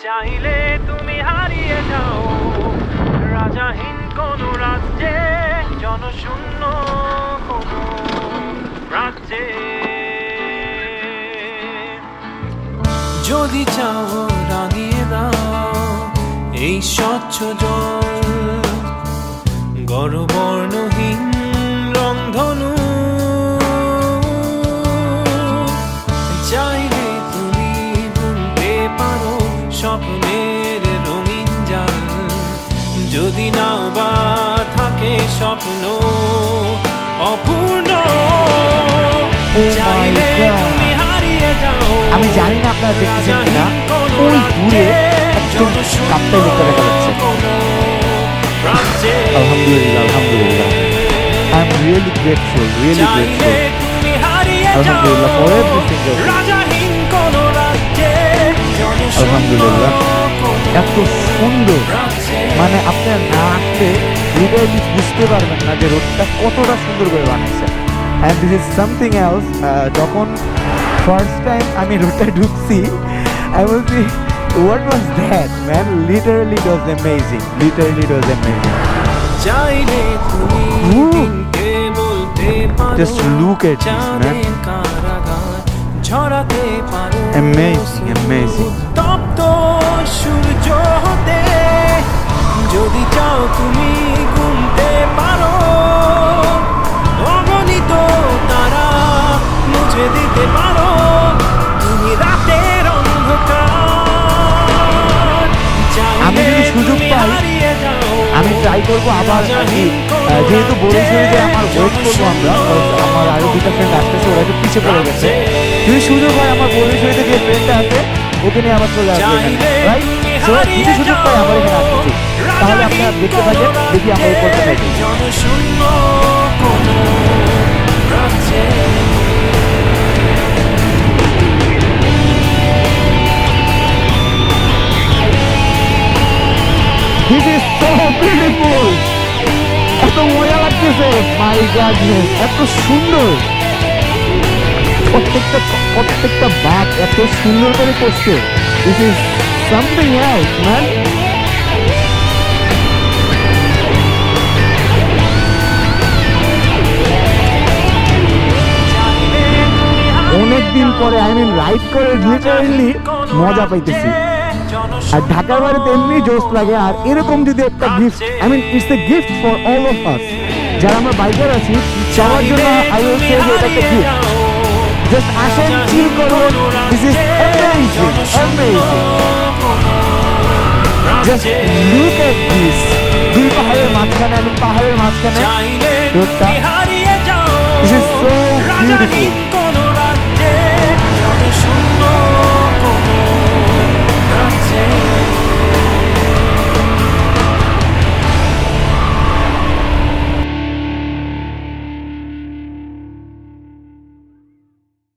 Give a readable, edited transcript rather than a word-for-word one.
চাইলে তুমি হারিয়ে যাও রাজাহীন কোন রাজ্যে, জনশূন্য কোন রাজ্যে। যদি চাও রাঙিয়ে দাও এই স্বচ্ছ জল, গড়বর্ণহীন রংধনু। চাইলে তুমি বুনতে পারো স্বপ্নের রঙিন জাল, যদি না বা থাকে স্বপ্ন অপূর্ণ। চাইলে তুমি হারিয়ে যাও। আমি জানি না আপনারা দেখতেছেন কিনা, ওই দূরে একদম কাপ্তাই দেখতে দেখা যাচ্ছে। আলহামদুলিল্লাহ, আলহামদুলিল্লাহ, I am really grateful, really grateful, আলহামদুলিল্লাহ ফর এভরিথিং। আলহামদুলিল্লাহ, এত সুন্দর, মানে আপনার না আসলে লিটারালি বুঝতে পারবেন না যে রোডটা কতটা সুন্দর করে বানাইছে। And this is something else. যখন ফার্স্ট টাইম আমি রোডটা ঢুকছি, আই বলছি what was that man, literally it was amazing, literally it was amazing. চাইলে তুমি দিনকে বলতে পারো, just look at this man, ঝরাতে পারো amazing, amazing. তপ্ত সূর্য হতে, যদি চাও তুমি গুনতে পারো অগণিত তারা, মুছে দিতে পারো তুমি রাতের অন্ধকার। আমি যদি সুযোগ পাই আমি ট্রাই করবো আবার। আমি যেহেতু বলেছি যে আমার ওয়েট করবো আমরা, আমার আরো দুটা ফ্রেন্ড আসতেছে, ওরা একটু পিছিয়ে পড়ে গেছে। যদি সুযোগ হয় আমার বরিশালে যে ফ্রেন্ডটা আছে ওকে নিয়ে আবার চলে আসবে এখানে, রাইট? সো যদি সুযোগ পাই আবার এখানে আসতেছি, তাহলে আপনারা দেখতে থাকেন, দেখি আমরা এই করতে থাকি। This is so beautiful, এত মজা লাগতেছে, মাই গডনেস, এত সুন্দর, প্রত্যেকটা বাঘ এত সুন্দর করে করছে। This is something else, man. অনেকদিন পরে আই মিন রাইড করে লিটারালি মজা পাইতেছি। আর ঢাকার বাড়িতে এমনি জোশ লাগে, আর এরকম যদি একটা gift, I mean it's a gift for all of us, যারা আমরা বাইকার আছি সবার জন্য আই উইল সে যে এটা একটা গিফট। জাস্ট আসেন, চিল করুন, this is amazing, amazing. Just look at this, দুই পাহাড়ের মাঝখানে, আমি পাহাড়ের মাঝখানে রোডটা, দিস ইজ সো বিউটিফুল।